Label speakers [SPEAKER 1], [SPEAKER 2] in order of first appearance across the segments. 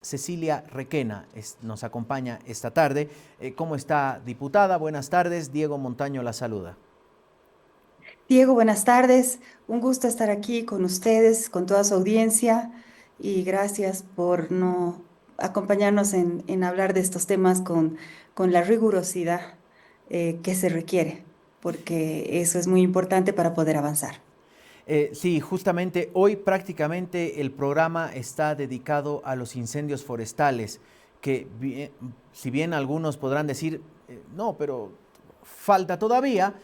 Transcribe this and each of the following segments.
[SPEAKER 1] Cecilia Requena nos acompaña esta tarde. ¿Cómo está, diputada? Buenas tardes. Diego Montaño la saluda.
[SPEAKER 2] Diego, buenas tardes. Un gusto estar aquí con ustedes, con toda su audiencia y gracias por no acompañarnos en hablar de estos temas con la rigurosidad que se requiere, porque eso es muy importante para poder avanzar.
[SPEAKER 1] Sí, justamente hoy prácticamente el programa está dedicado a los incendios forestales, que si bien algunos podrán decir, no, pero falta todavía,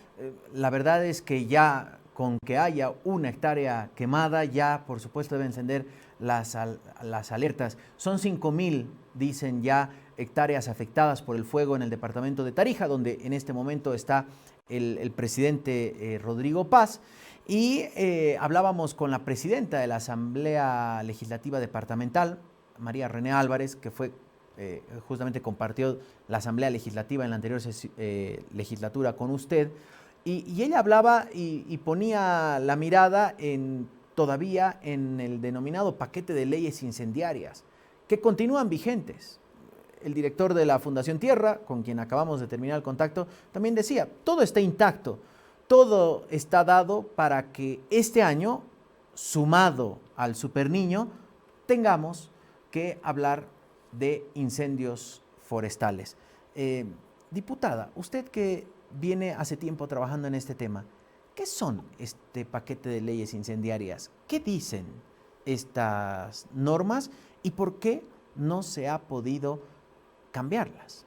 [SPEAKER 1] la verdad es que ya con que haya una hectárea quemada, ya por supuesto debe encender las alertas. Son 5.000, dicen ya, hectáreas afectadas por el fuego en el departamento de Tarija, donde en este momento está el presidente Rodrigo Paz. Y hablábamos con la presidenta de la Asamblea Legislativa Departamental, María René Álvarez, que fue justamente compartió la Asamblea Legislativa en la anterior legislatura con usted, y ella hablaba y ponía la mirada todavía en el denominado paquete de leyes incendiarias, que continúan vigentes. El director de la Fundación Tierra, con quien acabamos de terminar el contacto, también decía, todo está intacto, todo está dado para que este año, sumado al Super Niño, tengamos que hablar de incendios forestales. Diputada, usted que viene hace tiempo trabajando en este tema, ¿qué son este paquete de leyes incendiarias? ¿Qué dicen estas normas y por qué no se ha podido cambiarlas?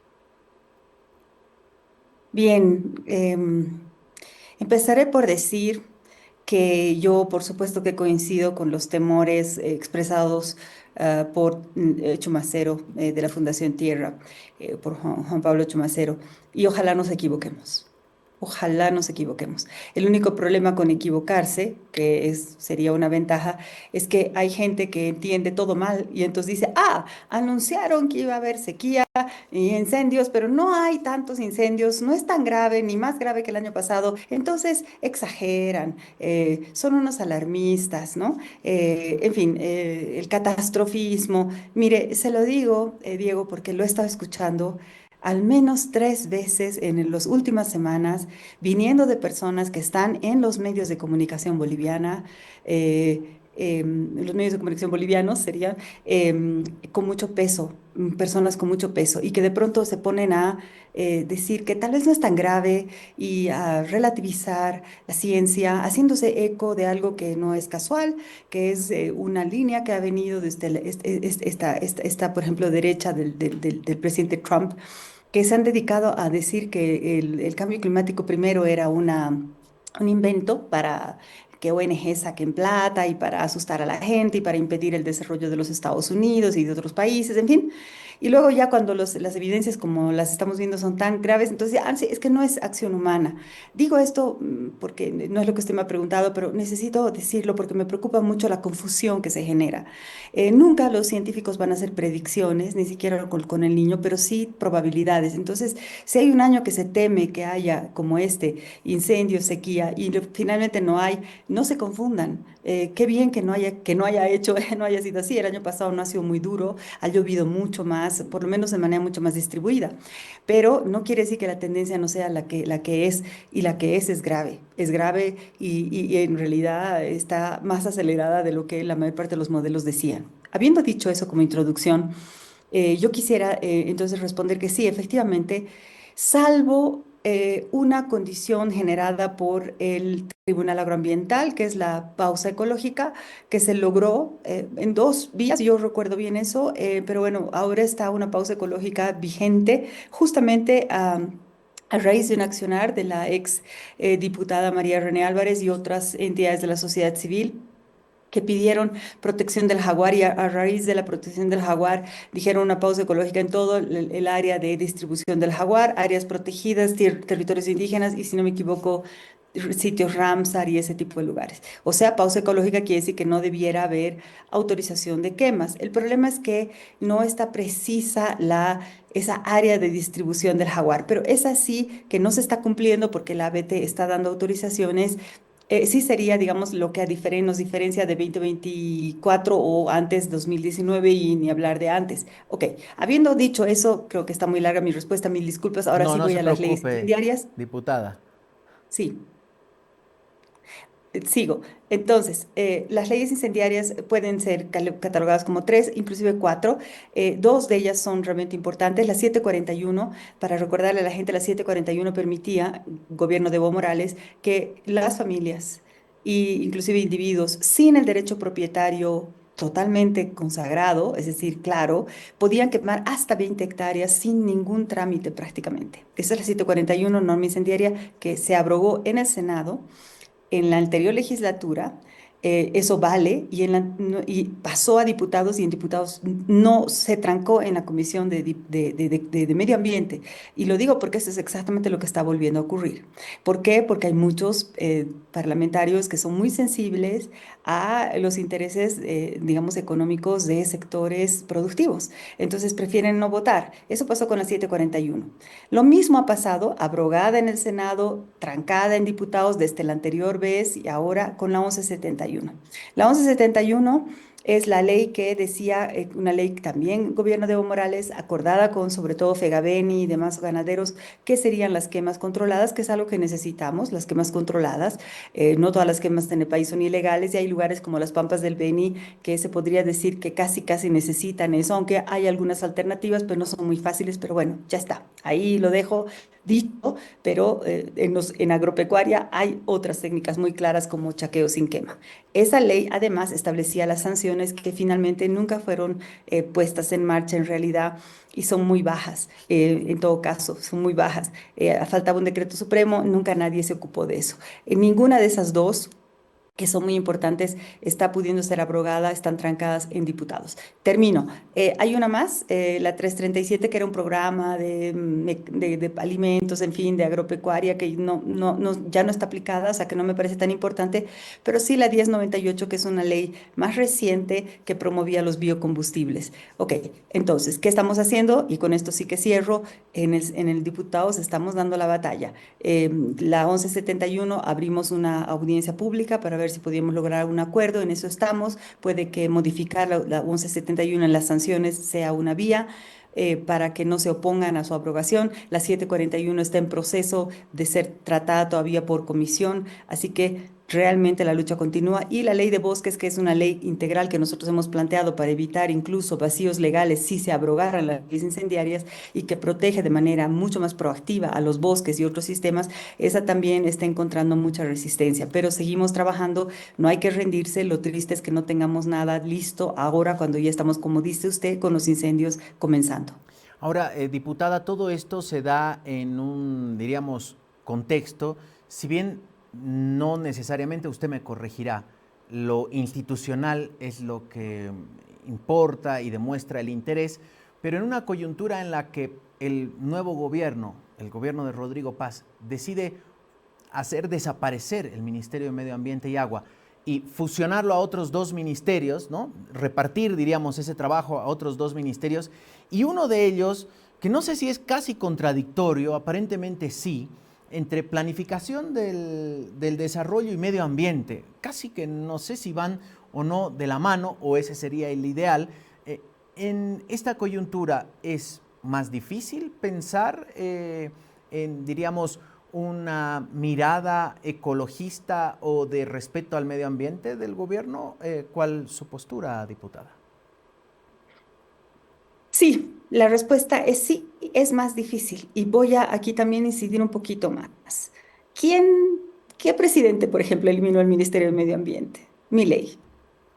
[SPEAKER 2] Bien, empezaré por decir que yo, por supuesto que coincido con los temores expresados por Chumacero de la Fundación Tierra, por Juan Pablo Chumacero, y ojalá nos equivoquemos. Ojalá nos equivoquemos. El único problema con equivocarse, sería una ventaja, es que hay gente que entiende todo mal y entonces dice, anunciaron que iba a haber sequía y incendios, pero no hay tantos incendios, no es tan grave ni más grave que el año pasado, entonces exageran, son unos alarmistas, ¿no? En fin, el catastrofismo. Mire, se lo digo, Diego, porque lo he estado escuchando al menos 3 veces en las últimas semanas, viniendo de personas que están en los medios de comunicación boliviana, los medios de comunicación bolivianos serían con mucho peso, personas con mucho peso, y que de pronto se ponen a decir que tal vez no es tan grave y a relativizar la ciencia, haciéndose eco de algo que no es casual, que es una línea que ha venido desde por ejemplo, derecha del presidente Trump, que se han dedicado a decir que el cambio climático primero era un invento para que ONG saquen plata y para asustar a la gente y para impedir el desarrollo de los Estados Unidos y de otros países, en fin. Y luego ya cuando las evidencias como las estamos viendo son tan graves, entonces sí, es que no es acción humana. Digo esto porque no es lo que usted me ha preguntado, pero necesito decirlo porque me preocupa mucho la confusión que se genera. Nunca los científicos van a hacer predicciones, ni siquiera con el niño, pero sí probabilidades. Entonces, si hay un año que se teme que haya como este, incendio, sequía, y finalmente no hay, no se confundan. Qué bien que no haya hecho, no haya sido así. El año pasado no ha sido muy duro, ha llovido mucho más, por lo menos de manera mucho más distribuida. Pero no quiere decir que la tendencia no sea la que es, y la que es grave. Es grave y en realidad está más acelerada de lo que la mayor parte de los modelos decían. Habiendo dicho eso como introducción, yo quisiera entonces responder que sí, efectivamente, salvo una condición generada por el Tribunal Agroambiental, que es la pausa ecológica, que se logró en 2 vías, yo recuerdo bien eso, pero bueno, ahora está una pausa ecológica vigente justamente a raíz de un accionar de la ex diputada María René Álvarez y otras entidades de la sociedad civil que pidieron protección del jaguar y a raíz de la protección del jaguar dijeron una pausa ecológica en todo el área de distribución del jaguar, áreas protegidas, territorios indígenas y si no me equivoco, sitios Ramsar y ese tipo de lugares. O sea, pausa ecológica quiere decir que no debiera haber autorización de quemas. El problema es que no está precisa esa área de distribución del jaguar, pero es así que no se está cumpliendo porque la ABT está dando autorizaciones Sí sería, digamos, lo que nos diferencia de 2024 o antes 2019 y ni hablar de antes. Ok, habiendo dicho eso, creo que está muy larga mi respuesta, mil disculpas. Ahora
[SPEAKER 1] No,
[SPEAKER 2] sí
[SPEAKER 1] no
[SPEAKER 2] voy
[SPEAKER 1] se
[SPEAKER 2] a las leyes
[SPEAKER 1] preocupe,
[SPEAKER 2] incendiarias.
[SPEAKER 1] diputada.
[SPEAKER 2] Sí. Sigo. Entonces, las leyes incendiarias pueden ser catalogadas como tres, inclusive cuatro. Dos de ellas son realmente importantes. La 741, para recordarle a la gente, la 741 permitía, gobierno de Evo Morales, que las familias e inclusive individuos sin el derecho propietario totalmente consagrado, es decir, claro, podían quemar hasta 20 hectáreas sin ningún trámite prácticamente. Esa es la 741, norma incendiaria, que se abrogó en el Senado en la anterior legislatura. Eso vale y pasó a diputados y en diputados no se trancó en la Comisión de Medio Ambiente. Y lo digo porque eso es exactamente lo que está volviendo a ocurrir. ¿Por qué? Porque hay muchos parlamentarios que son muy sensibles a los intereses, digamos, económicos de sectores productivos. Entonces prefieren no votar. Eso pasó con la 741. Lo mismo ha pasado, abrogada en el Senado, trancada en diputados desde la anterior vez y ahora con la 1171. La 1171 es la ley que decía, una ley que también gobierno de Evo Morales, acordada con sobre todo Fegabeni y demás ganaderos, que serían las quemas controladas, que es algo que necesitamos, las quemas controladas. No todas las quemas en el país son ilegales y hay lugares como las Pampas del Beni que se podría decir que casi, casi necesitan eso, aunque hay algunas alternativas, pero no son muy fáciles, pero bueno, ya está. Ahí lo dejo dicho, pero en agropecuaria hay otras técnicas muy claras como chaqueo sin quema. Esa ley además establecía las sanciones que finalmente nunca fueron puestas en marcha en realidad y son muy bajas, en todo caso, son muy bajas. Faltaba un decreto supremo, nunca nadie se ocupó de eso. En ninguna de esas dos que son muy importantes, está pudiendo ser abrogada, están trancadas en diputados. Termino. Hay una más, la 337, que era un programa de alimentos, en fin, de agropecuaria, que ya no está aplicada, o sea que no me parece tan importante, pero sí la 1098, que es una ley más reciente que promovía los biocombustibles. Ok, entonces, ¿qué estamos haciendo? Y con esto sí que cierro. En el diputados estamos dando la batalla. La 1171 abrimos una audiencia pública para ver si podíamos lograr un acuerdo, en eso estamos. Puede que modificar la 1171 en las sanciones sea una vía. Para que no se opongan a su aprobación. La 741 está en proceso de ser tratada todavía por comisión, así que realmente la lucha continúa. Y la ley de bosques, que es una ley integral que nosotros hemos planteado para evitar incluso vacíos legales si se abrogaran las leyes incendiarias y que protege de manera mucho más proactiva a los bosques y otros sistemas, esa también está encontrando mucha resistencia. Pero seguimos trabajando, no hay que rendirse. Lo triste es que no tengamos nada listo ahora cuando ya estamos, como dice usted, con los incendios comenzando.
[SPEAKER 1] Ahora, diputada, todo esto se da en un, diríamos, contexto, si bien no necesariamente usted me corregirá, lo institucional es lo que importa y demuestra el interés, pero en una coyuntura en la que el nuevo gobierno, el gobierno de Rodrigo Paz, decide hacer desaparecer el Ministerio de Medio Ambiente y Agua y fusionarlo a otros dos ministerios, ¿no? Repartir, diríamos, ese trabajo a otros dos ministerios, y uno de ellos, que no sé si es casi contradictorio, aparentemente sí, entre planificación del desarrollo y medio ambiente, casi que no sé si van o no de la mano, o ese sería el ideal. En esta coyuntura es más difícil pensar en, diríamos, una mirada ecologista o de respeto al medio ambiente del gobierno. ¿Cuál es su postura, diputada?
[SPEAKER 2] Sí, la respuesta es sí, es más difícil. Y voy a aquí también incidir un poquito más. ¿Quién, qué presidente, por ejemplo, eliminó el Ministerio del Medio Ambiente? Milei.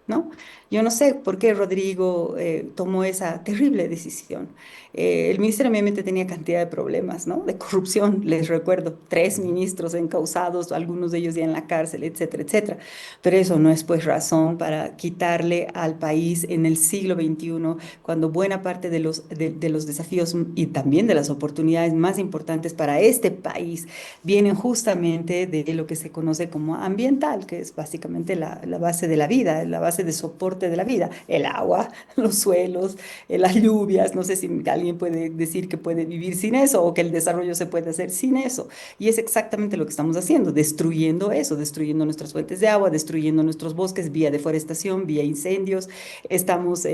[SPEAKER 2] ¿No? Yo no sé por qué Rodrigo tomó esa terrible decisión. El Ministerio de Medio Ambiente tenía cantidad de problemas, ¿no? De corrupción, les recuerdo, tres ministros encausados, algunos de ellos ya en la cárcel, etcétera, etcétera. Pero eso no es pues razón para quitarle al país en el siglo XXI, cuando buena parte de los desafíos y también de las oportunidades más importantes para este país vienen justamente de lo que se conoce como ambiental, que es básicamente la base de la vida, la base base de soporte de la vida, el agua, los suelos, las lluvias, no sé si alguien puede decir que puede vivir sin eso o que el desarrollo se puede hacer sin eso. Y es exactamente lo que estamos haciendo, destruyendo eso, destruyendo nuestras fuentes de agua, destruyendo nuestros bosques vía deforestación, vía incendios, estamos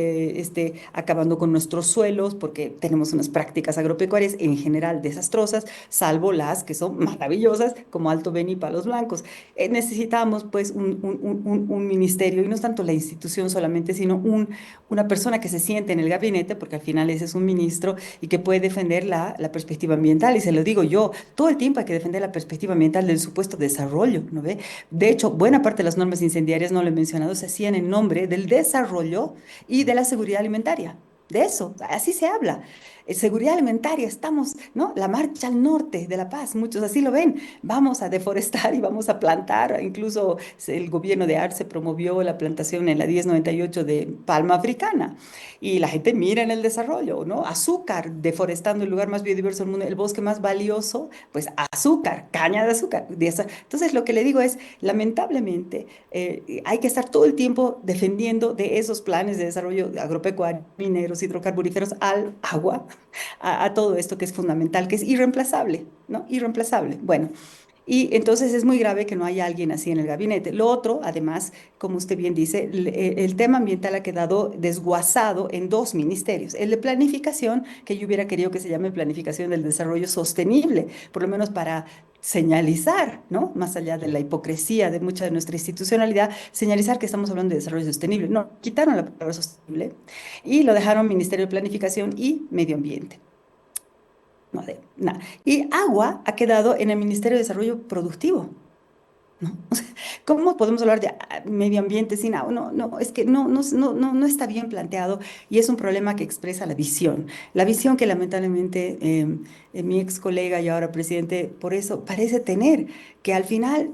[SPEAKER 2] acabando con nuestros suelos porque tenemos unas prácticas agropecuarias en general desastrosas, salvo las que son maravillosas, como Alto Beni y Palos Blancos. Necesitamos pues un ministerio, y no es tanto la institución solamente, sino una persona que se siente en el gabinete, porque al final ese es un ministro, y que puede defender la perspectiva ambiental. Y se lo digo yo, todo el tiempo hay que defender la perspectiva ambiental del supuesto desarrollo, ¿no ve? De hecho, buena parte de las normas incendiarias, no lo he mencionado, se hacían en nombre del desarrollo y de la seguridad alimentaria. De eso, así se habla. Seguridad alimentaria, estamos, ¿no? La marcha al norte de La Paz, muchos así lo ven. Vamos a deforestar y vamos a plantar. Incluso el gobierno de Arce promovió la plantación en la 1098 de palma africana. Y la gente mira en el desarrollo, ¿no? Azúcar, deforestando el lugar más biodiverso del mundo, el bosque más valioso, pues azúcar, caña de azúcar. Entonces, lo que le digo es, lamentablemente, hay que estar todo el tiempo defendiendo de esos planes de desarrollo agropecuario, mineros, hidrocarburíferos, al agua, a todo esto que es fundamental, que es irreemplazable, ¿no? Irreemplazable. Bueno, y entonces es muy grave que no haya alguien así en el gabinete. Lo otro, además, como usted bien dice, el tema ambiental ha quedado desguazado en dos ministerios. El de planificación, que yo hubiera querido que se llame planificación del desarrollo sostenible, por lo menos para señalizar, ¿no? Más allá de la hipocresía de mucha de nuestra institucionalidad, señalizar que estamos hablando de desarrollo sostenible. No, quitaron la palabra sostenible y lo dejaron Ministerio de Planificación y Medio Ambiente. No, de nada. Y agua ha quedado en el Ministerio de Desarrollo Productivo, ¿no? O sea, ¿cómo podemos hablar de medio ambiente sin agua? No, no, es que no está bien planteado y es un problema que expresa la visión que lamentablemente mi ex colega y ahora presidente por eso parece tener, que al final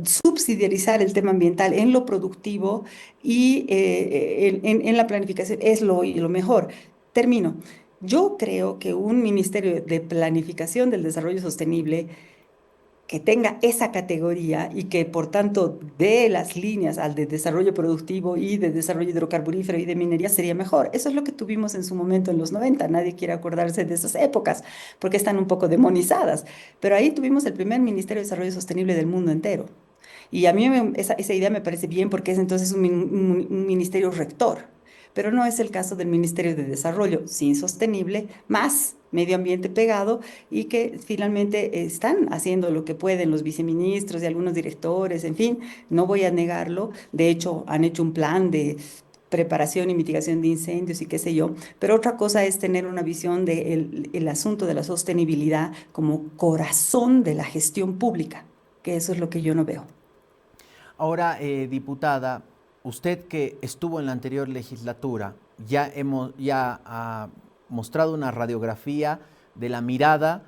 [SPEAKER 2] subsidiarizar el tema ambiental en lo productivo y en la planificación es lo mejor. Termino. Yo creo que un ministerio de planificación del desarrollo sostenible que tenga esa categoría y que por tanto dé las líneas al de desarrollo productivo y de desarrollo hidrocarburífero y de minería sería mejor. Eso es lo que tuvimos en su momento en los 90. Nadie quiere acordarse de esas épocas porque están un poco demonizadas. Pero ahí tuvimos el primer Ministerio de Desarrollo Sostenible del mundo entero. Y a mí esa idea me parece bien porque es entonces un ministerio rector, pero no es el caso del Ministerio de Desarrollo, sin sostenible, más medio ambiente pegado y que finalmente están haciendo lo que pueden los viceministros y algunos directores, en fin, no voy a negarlo. De hecho, han hecho un plan de preparación y mitigación de incendios y qué sé yo, pero otra cosa es tener una visión del el asunto de la sostenibilidad como corazón de la gestión pública, que eso es lo que yo no veo.
[SPEAKER 1] Ahora, diputada, usted que estuvo en la anterior legislatura, ya ha mostrado una radiografía de la mirada,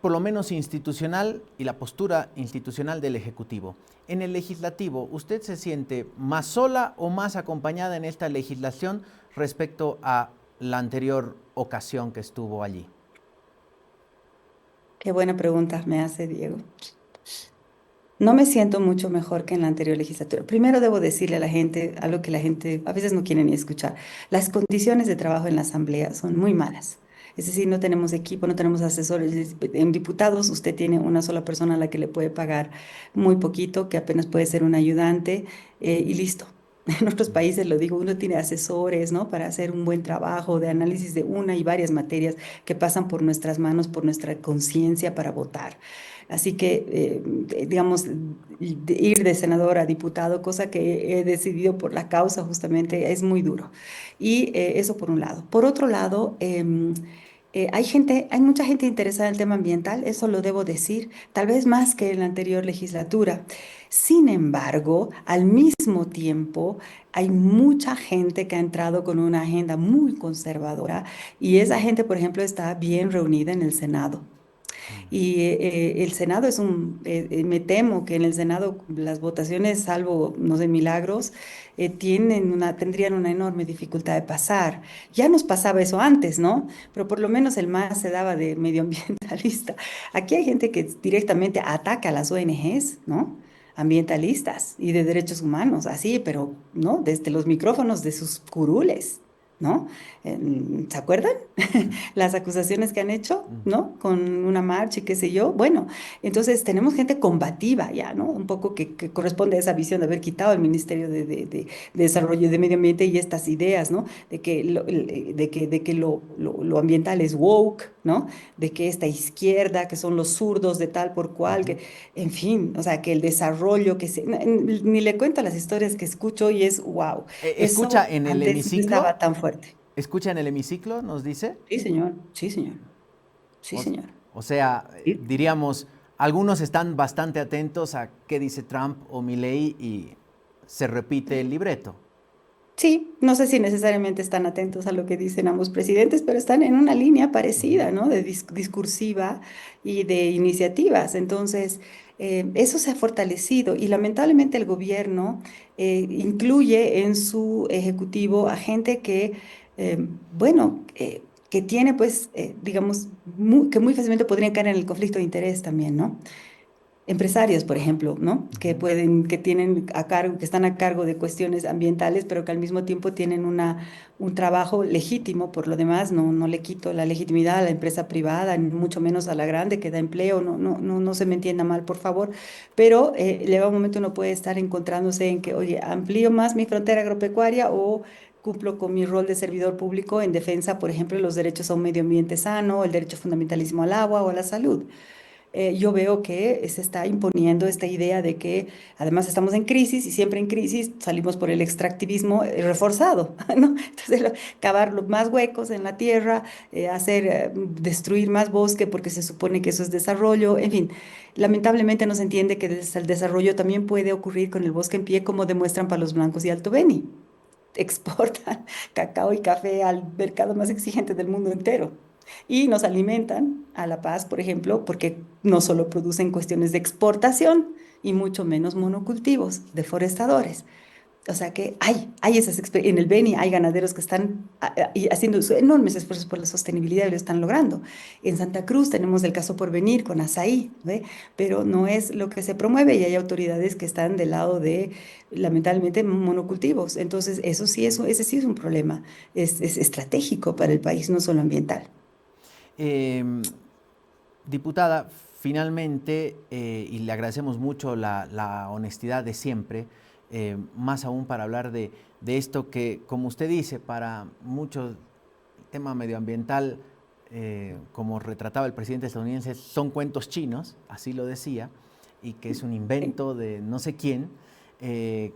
[SPEAKER 1] por lo menos institucional, y la postura institucional del Ejecutivo. En el Legislativo, ¿usted se siente más sola o más acompañada en esta legislación respecto a la anterior ocasión que estuvo allí?
[SPEAKER 2] Qué buena pregunta me hace Diego. No me siento mucho mejor que en la anterior legislatura. Primero debo decirle a la gente algo que la gente a veces no quiere ni escuchar. Las condiciones de trabajo en la Asamblea son muy malas. Es decir, no tenemos equipo, no tenemos asesores. En diputados usted tiene una sola persona a la que le puede pagar muy poquito, que apenas puede ser un ayudante, y listo. En otros países, lo digo, uno tiene asesores, ¿no? Para hacer un buen trabajo de análisis de una y varias materias que pasan por nuestras manos, por nuestra conciencia para votar. Así que, digamos, ir de senador a diputado, cosa que he decidido por la causa justamente, es muy duro. Y eso por un lado. Por otro lado, hay mucha gente interesada en el tema ambiental, eso lo debo decir, tal vez más que en la anterior legislatura. Sin embargo, al mismo tiempo, hay mucha gente que ha entrado con una agenda muy conservadora y esa gente, por ejemplo, está bien reunida en el Senado. Y el Senado me temo que en el Senado las votaciones, salvo, no sé, milagros, tendrían una enorme dificultad de pasar. Ya nos pasaba eso antes, ¿no? Pero por lo menos el MAS se daba de medioambientalista. Aquí hay gente que directamente ataca a las ONGs, ¿no? ambientalistas y de derechos humanos, así, pero no, desde los micrófonos de sus curules, ¿no? ¿Se acuerdan? Las acusaciones que han hecho,
[SPEAKER 1] Mm.
[SPEAKER 2] ¿no? Con una marcha y qué sé yo. Bueno, entonces tenemos gente combativa ya, ¿no? Un poco que corresponde a esa visión de haber quitado el Ministerio de Desarrollo de Medio Ambiente y estas ideas, ¿no? De que lo ambiental es woke, ¿no? De que esta izquierda, que son los zurdos de tal por cual,
[SPEAKER 1] Ujú.
[SPEAKER 2] que, en fin, o sea, que el desarrollo, ni le cuento las historias que escucho y es wow.
[SPEAKER 1] Escucha
[SPEAKER 2] Eso
[SPEAKER 1] en el
[SPEAKER 2] antes no
[SPEAKER 1] hemiciclo,
[SPEAKER 2] estaba tan fuerte.
[SPEAKER 1] escucha en el hemiciclo, nos dice.
[SPEAKER 2] Sí, señor, sí, señor, sí,
[SPEAKER 1] O,
[SPEAKER 2] señor.
[SPEAKER 1] o sea,
[SPEAKER 2] Sí.
[SPEAKER 1] diríamos, algunos están bastante atentos a qué dice Trump o Milley y se repite el libreto.
[SPEAKER 2] Sí, no sé si necesariamente están atentos a lo que dicen ambos presidentes, pero están en una línea
[SPEAKER 1] Ujú.
[SPEAKER 2] parecida, ¿no? De discursiva y de iniciativas. Entonces, eso se ha fortalecido y lamentablemente el gobierno incluye en su ejecutivo a gente que, bueno, que tiene, pues, digamos, que muy fácilmente podrían caer en el conflicto de interés también, ¿no? Empresarios, por ejemplo, ¿no? Que
[SPEAKER 1] Ujú.
[SPEAKER 2] pueden, que tienen a cargo, que están a cargo de cuestiones ambientales, pero que al mismo tiempo tienen un trabajo legítimo. Por lo demás, no le quito la legitimidad a la empresa privada, ni mucho menos a la grande que da empleo. No se me entienda mal, por favor. Pero llega un momento uno puede estar encontrándose en que, oye, amplío más mi frontera agropecuaria o cumplo con mi rol de servidor público en defensa, por ejemplo, de los derechos a un medio ambiente sano, el derecho fundamentalísimo al agua o a la salud. Yo veo que se está imponiendo esta idea de que además estamos en crisis y siempre en crisis salimos por el extractivismo reforzado, ¿no? Entonces, cavar los más huecos en la tierra, destruir más bosque porque se supone que eso es desarrollo, en fin, lamentablemente no se entiende que el desarrollo también puede ocurrir con el bosque en pie, como demuestran Palos Blancos y Alto Beni. Exportan cacao y café al mercado más exigente del mundo entero. Y nos alimentan a La Paz, por ejemplo, porque no solo producen cuestiones de exportación y mucho menos monocultivos, deforestadores. O sea que hay en el Beni hay ganaderos que están y haciendo enormes esfuerzos por la sostenibilidad y lo están logrando. En Santa Cruz tenemos el caso por venir con Azaí, ¿ve? Pero no es lo que se promueve y hay autoridades que están del lado de, lamentablemente, monocultivos. Entonces, ese sí es un problema. Es estratégico para el país, no solo ambiental.
[SPEAKER 1] Eh, Diputada, finalmente, y le agradecemos mucho la honestidad de siempre, más aún para hablar de esto que, como usted dice, para muchos el tema medioambiental, como retrataba el presidente estadounidense, son cuentos chinos, así lo decía, y que es un
[SPEAKER 2] Sí.
[SPEAKER 1] invento de no sé quién,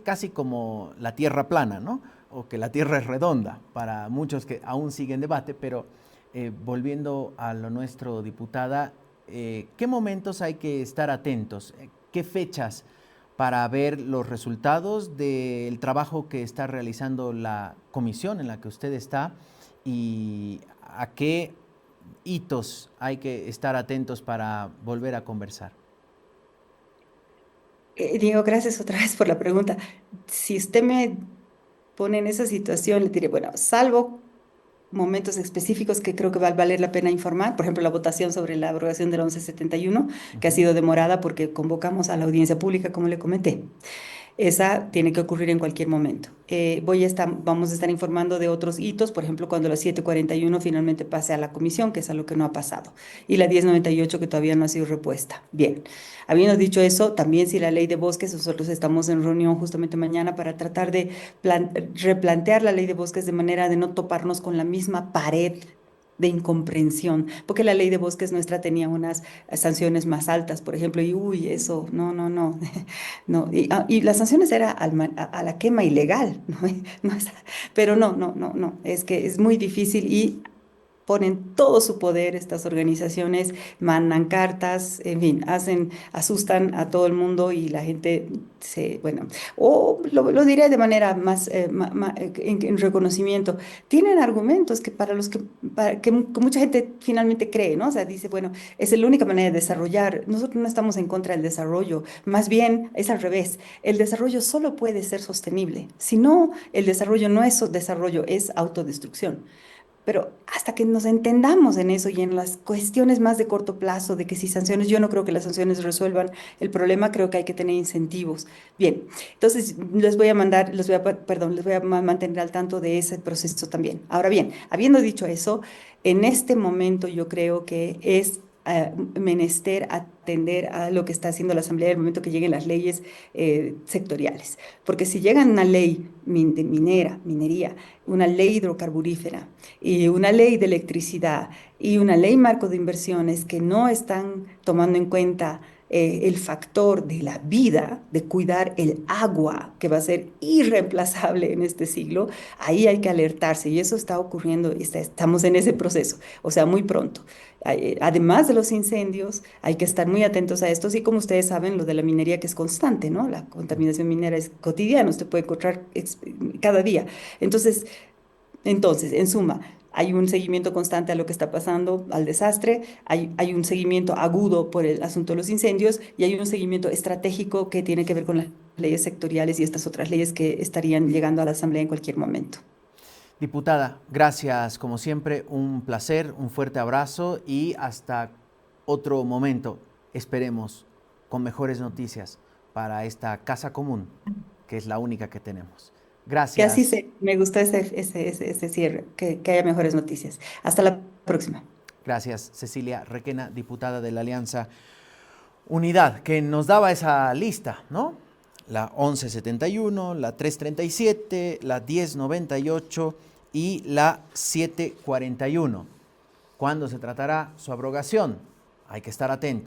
[SPEAKER 1] casi como la tierra plana, ¿no? O que la tierra es redonda, para muchos que aún siguen debate, pero volviendo a lo nuestro, diputada, ¿qué momentos hay que estar atentos? ¿Qué fechas para ver los resultados del trabajo que está realizando la comisión en la que usted está y a qué hitos hay que estar atentos para volver a conversar?
[SPEAKER 2] Diego, gracias otra vez por la pregunta. Si usted me pone en esa situación, le diré, bueno, salvo momentos específicos que creo que va a valer la pena informar, por ejemplo, la votación sobre la abrogación del 1171, que ha
[SPEAKER 1] Ujú.
[SPEAKER 2] sido demorada porque convocamos a la audiencia pública, como le comenté. Esa tiene que ocurrir en cualquier momento. Vamos a estar informando de otros hitos, por ejemplo, cuando la 741 finalmente pase a la comisión, que es algo que no ha pasado, y la 1098 que todavía no ha sido repuesta. Bien, habiendo dicho eso, también si la ley de bosques, nosotros estamos en reunión justamente mañana para tratar de replantear la ley de bosques de manera de no toparnos con la misma pared de incomprensión, porque la ley de bosques nuestra tenía unas sanciones más altas, por ejemplo, y uy, eso, no. No, y las sanciones era a la quema ilegal, ¿no? No pero no, es que es muy difícil y ponen todo su poder estas organizaciones, mandan cartas, en fin, asustan a todo el mundo y la gente bueno, o lo diré de manera más, en reconocimiento, tienen argumentos que que mucha gente finalmente cree, ¿no? O sea, dice, bueno, es la única manera de desarrollar, nosotros no estamos en contra del desarrollo, más bien es al revés, el desarrollo solo puede ser sostenible, si no, el desarrollo no es desarrollo, es autodestrucción. pero hasta que nos entendamos en eso y en las cuestiones más de corto plazo, de que si sanciones, yo no creo que las sanciones resuelvan el problema, creo que hay que tener incentivos. Bien, entonces les voy a mandar, perdón, les voy a mantener al tanto de ese proceso también. Ahora bien, habiendo dicho eso, en este momento yo creo que es menester atender a lo que está haciendo la Asamblea el momento que lleguen las leyes sectoriales. Porque si llega una ley de minería, una ley hidrocarburífera y una ley de electricidad y una ley marco de inversiones que no están tomando en cuenta el factor de la vida, de cuidar el agua, que va a ser irreemplazable en este siglo, ahí hay que alertarse y eso está ocurriendo, estamos en ese proceso, o sea, muy pronto. Además de los incendios, hay que estar muy atentos a esto, y como ustedes saben, lo de la minería que es constante, ¿no? La contaminación minera es cotidiana, usted puede encontrar cada día. Entonces, en suma, hay un seguimiento constante a lo que está pasando, al desastre, hay un seguimiento agudo por el asunto de los incendios y hay un seguimiento estratégico que tiene que ver con las leyes sectoriales y estas otras leyes que estarían llegando a la Asamblea en cualquier momento.
[SPEAKER 1] Diputada, gracias como siempre, un placer, un fuerte abrazo y hasta otro momento, esperemos, con mejores noticias para esta casa común, que es la única que tenemos.
[SPEAKER 2] Que así
[SPEAKER 1] Gracias,
[SPEAKER 2] sea, me gustó ese cierre, que haya mejores noticias. Hasta la próxima.
[SPEAKER 1] gracias Cecilia Requena, diputada de la Alianza Unidad, que nos daba esa lista, ¿no? La 1171, la 337, la 1098 y la 741. ¿Cuándo se tratará su abrogación? Hay que estar atentos.